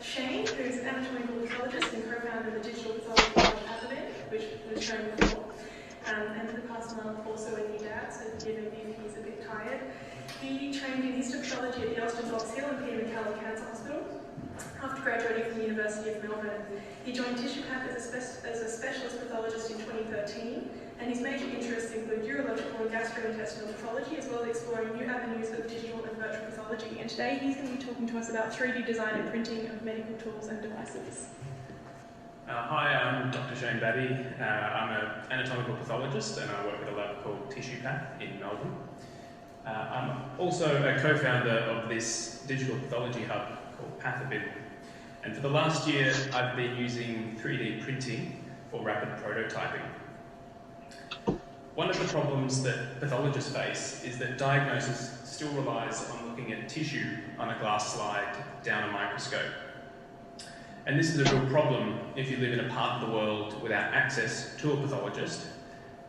Shane, who's an anatomical pathologist and co-founder of the digital pathology of Pathobin, which was shown before. And for the past month, also a new dad, so forgive me if he's a bit tired. He trained in histopathology at the Austin Box Hill and Peter MacCallum Cancer Hospital. After graduating from the University of Melbourne, he joined TissuePath as a specialist pathologist in 2013, and his major interests include urological and gastrointestinal pathology, as well as exploring new avenues of digital and virtual pathology. And today he's going to be talking to us about 3D design and printing of medical tools and devices. Hi, I'm Dr. Shane Batty. I'm an anatomical pathologist and I work at a lab called TissuePath in Melbourne. I'm also a co-founder of this digital pathology hub called Pathobin. And for the last year, I've been using 3D printing for rapid prototyping. One of the problems that pathologists face is that diagnosis still relies on looking at tissue on a glass slide down a microscope. And this is a real problem if you live in a part of the world without access to a pathologist,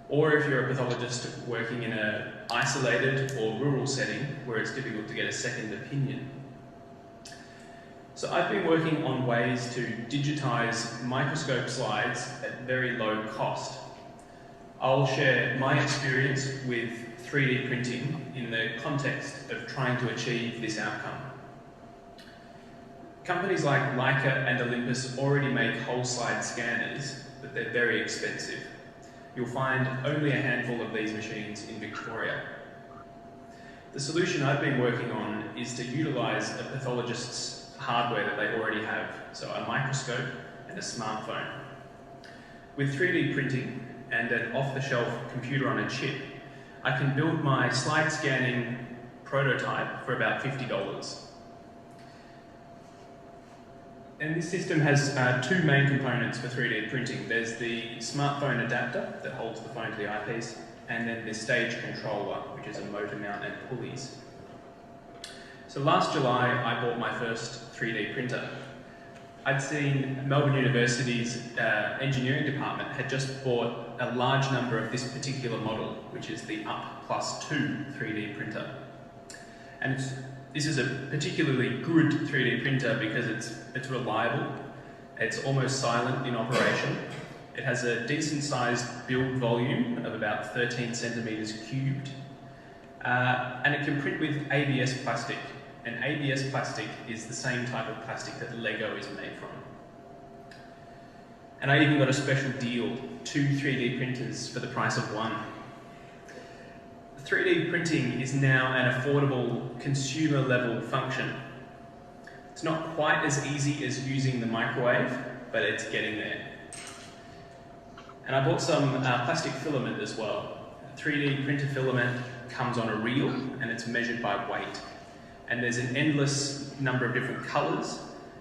or if you're a pathologist working in an isolated or rural setting where it's difficult to get a second opinion. So I've been working on ways to digitize microscope slides at very low cost. I'll share my experience with 3D printing in the context of trying to achieve this outcome. Companies like Leica and Olympus already make whole slide scanners, but they're very expensive. You'll find only a handful of these machines in Victoria. The solution I've been working on is to utilise a pathologist's hardware that they already have, so a microscope and a smartphone. With 3D printing and an off-the-shelf computer on a chip, I can build my slide scanning prototype for about $50. And this system has two main components for 3D printing. There's the smartphone adapter that holds the phone to the eyepiece, and then the stage controller, which is a motor mount and pulleys. So last July, I bought my first 3D printer. I'd seen Melbourne University's engineering department had just bought a large number of this particular model, which is the UP+2 3D printer. And this is a particularly good 3D printer because it's reliable, it's almost silent in operation, it has a decent sized build volume of about 13 centimetres cubed, and it can print with ABS plastic. And ABS plastic is the same type of plastic that Lego is made from. And I even got a special deal, 2 3D printers for the price of one. 3D printing is now an affordable consumer level function. It's not quite as easy as using the microwave, but it's getting there. And I bought some plastic filament as well. 3D printer filament comes on a reel and it's measured by weight. And there's an endless number of different colours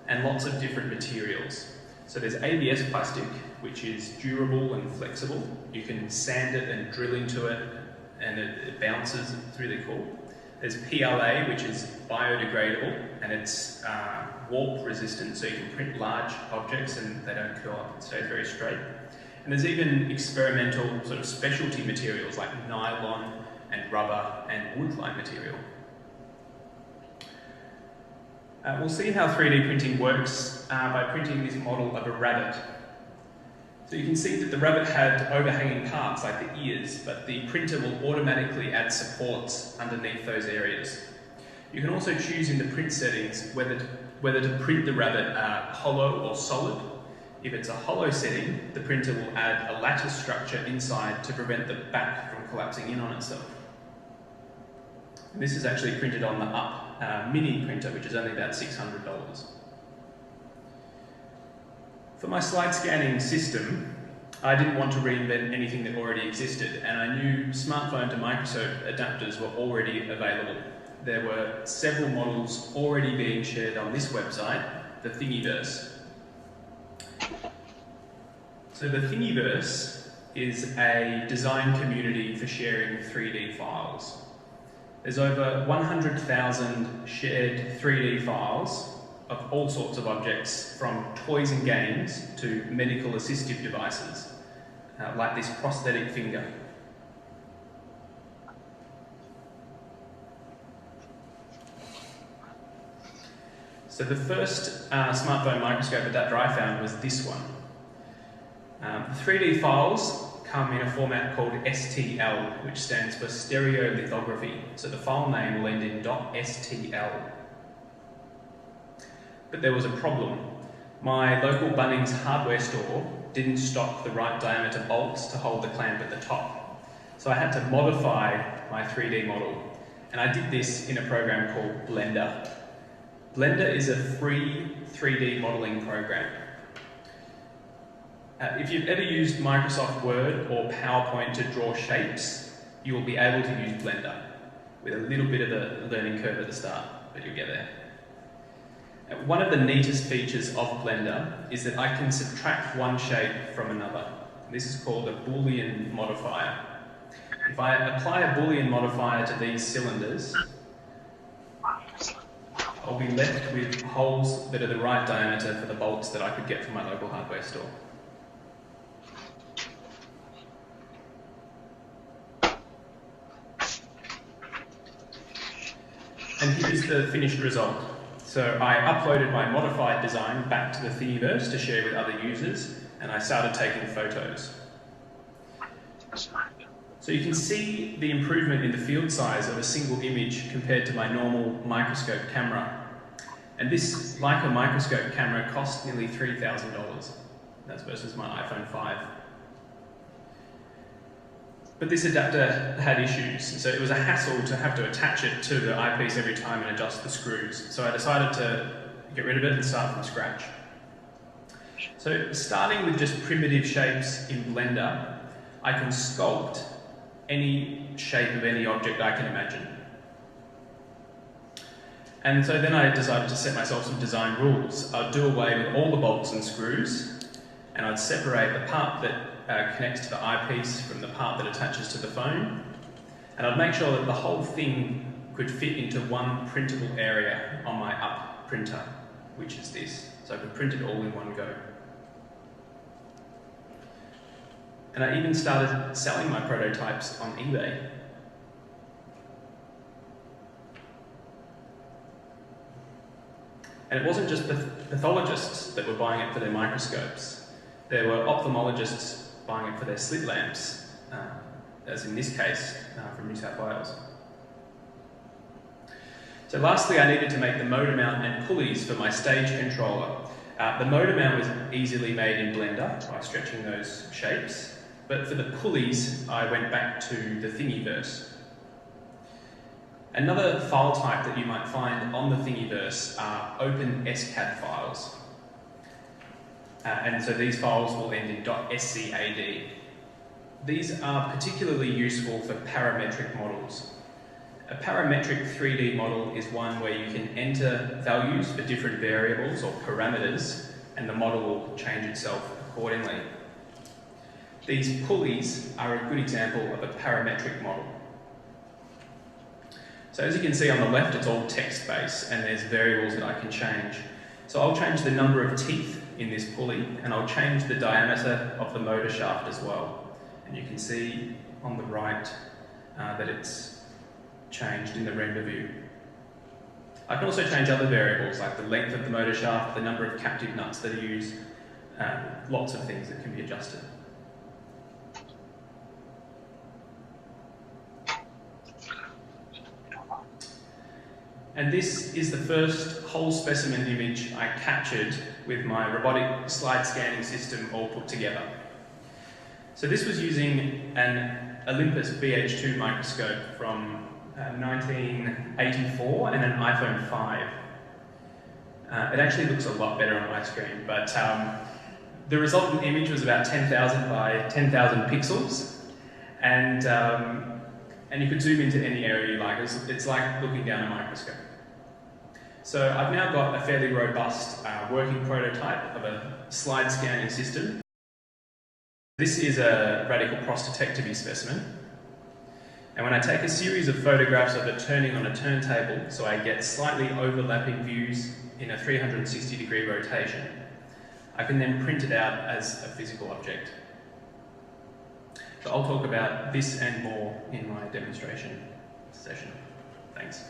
and lots of different materials. So there's ABS plastic, which is durable and flexible. You can sand it and drill into it and it bounces. It's really cool. There's PLA, which is biodegradable and it's warp resistant, so you can print large objects and they don't curl up, it stays very straight. And there's even experimental sort of specialty materials like nylon and rubber and wood-like material. We'll see how 3D printing works by printing this model of a rabbit. So you can see that the rabbit had overhanging parts like the ears, but the printer will automatically add supports underneath those areas. You can also choose in the print settings whether to print the rabbit hollow or solid. If it's a hollow setting, the printer will add a lattice structure inside to prevent the back from collapsing in on itself. And this is actually printed on the UP mini printer, which is only about $600. For my slide scanning system, I didn't want to reinvent anything that already existed, and I knew smartphone to microscope adapters were already available. There were several models already being shared on this website, the Thingiverse. So the Thingiverse is a design community for sharing 3D files. There's over 100,000 shared 3D files of all sorts of objects, from toys and games to medical assistive devices, like this prosthetic finger. So the first smartphone microscope that I found was this one. The 3D files come in a format called STL, which stands for stereolithography. So the file name will end in .stl. But there was a problem. My local Bunnings hardware store didn't stock the right diameter bolts to hold the clamp at the top. So I had to modify my 3D model. And I did this in a program called Blender. Blender is a free 3D modeling program. If you've ever used Microsoft Word or PowerPoint to draw shapes, you will be able to use Blender with a little bit of a learning curve at the start, but you'll get there. One of the neatest features of Blender is that I can subtract one shape from another. This is called a Boolean modifier. If I apply a Boolean modifier to these cylinders, I'll be left with holes that are the right diameter for the bolts that I could get from my local hardware store. And here's the finished result. So I uploaded my modified design back to the Thingiverse to share with other users, and I started taking photos. So you can see the improvement in the field size of a single image compared to my normal microscope camera. And this Leica microscope camera cost nearly $3,000. That's versus my iPhone 5. But this adapter had issues, so it was a hassle to have to attach it to the eyepiece every time and adjust the screws. So I decided to get rid of it and start from scratch. So starting with just primitive shapes in Blender, I can sculpt any shape of any object I can imagine. And so then I decided to set myself some design rules. I'd do away with all the bolts and screws, and I'd separate the part that connects to the eyepiece from the part that attaches to the phone, and I'd make sure that the whole thing could fit into one printable area on my up printer, which is this. So I could print it all in one go. And I even started selling my prototypes on eBay. And it wasn't just pathologists that were buying it for their microscopes. There were ophthalmologists buying it for their slit lamps, as in this case, from New South Wales. So lastly, I needed to make the motor mount and pulleys for my stage controller. The motor mount was easily made in Blender by stretching those shapes, but for the pulleys, I went back to the Thingiverse. Another file type that you might find on the Thingiverse are open SCAD files. And so these files will end in .scad. These are particularly useful for parametric models. A parametric 3D model is one where you can enter values for different variables or parameters, and the model will change itself accordingly. These pulleys are a good example of a parametric model. So as you can see on the left, it's all text-based, and there's variables that I can change. So I'll change the number of teeth in this pulley, and I'll change the diameter of the motor shaft as well. And you can see on the right that it's changed in the render view. I can also change other variables like the length of the motor shaft, the number of captive nuts that are used, lots of things that can be adjusted. And this is the first whole specimen image I captured with my robotic slide scanning system all put together. So this was using an Olympus BH2 microscope from 1984 and an iPhone 5. It actually looks a lot better on my screen, but the resultant image was about 10,000 by 10,000 pixels, and you could zoom into any area you like. It's like looking down a microscope. So I've now got a fairly robust working prototype of a slide scanning system. This is a radical prostatectomy specimen. And when I take a series of photographs of it turning on a turntable, so I get slightly overlapping views in a 360-degree rotation, I can then print it out as a physical object. So I'll talk about this and more in my demonstration session. Thanks.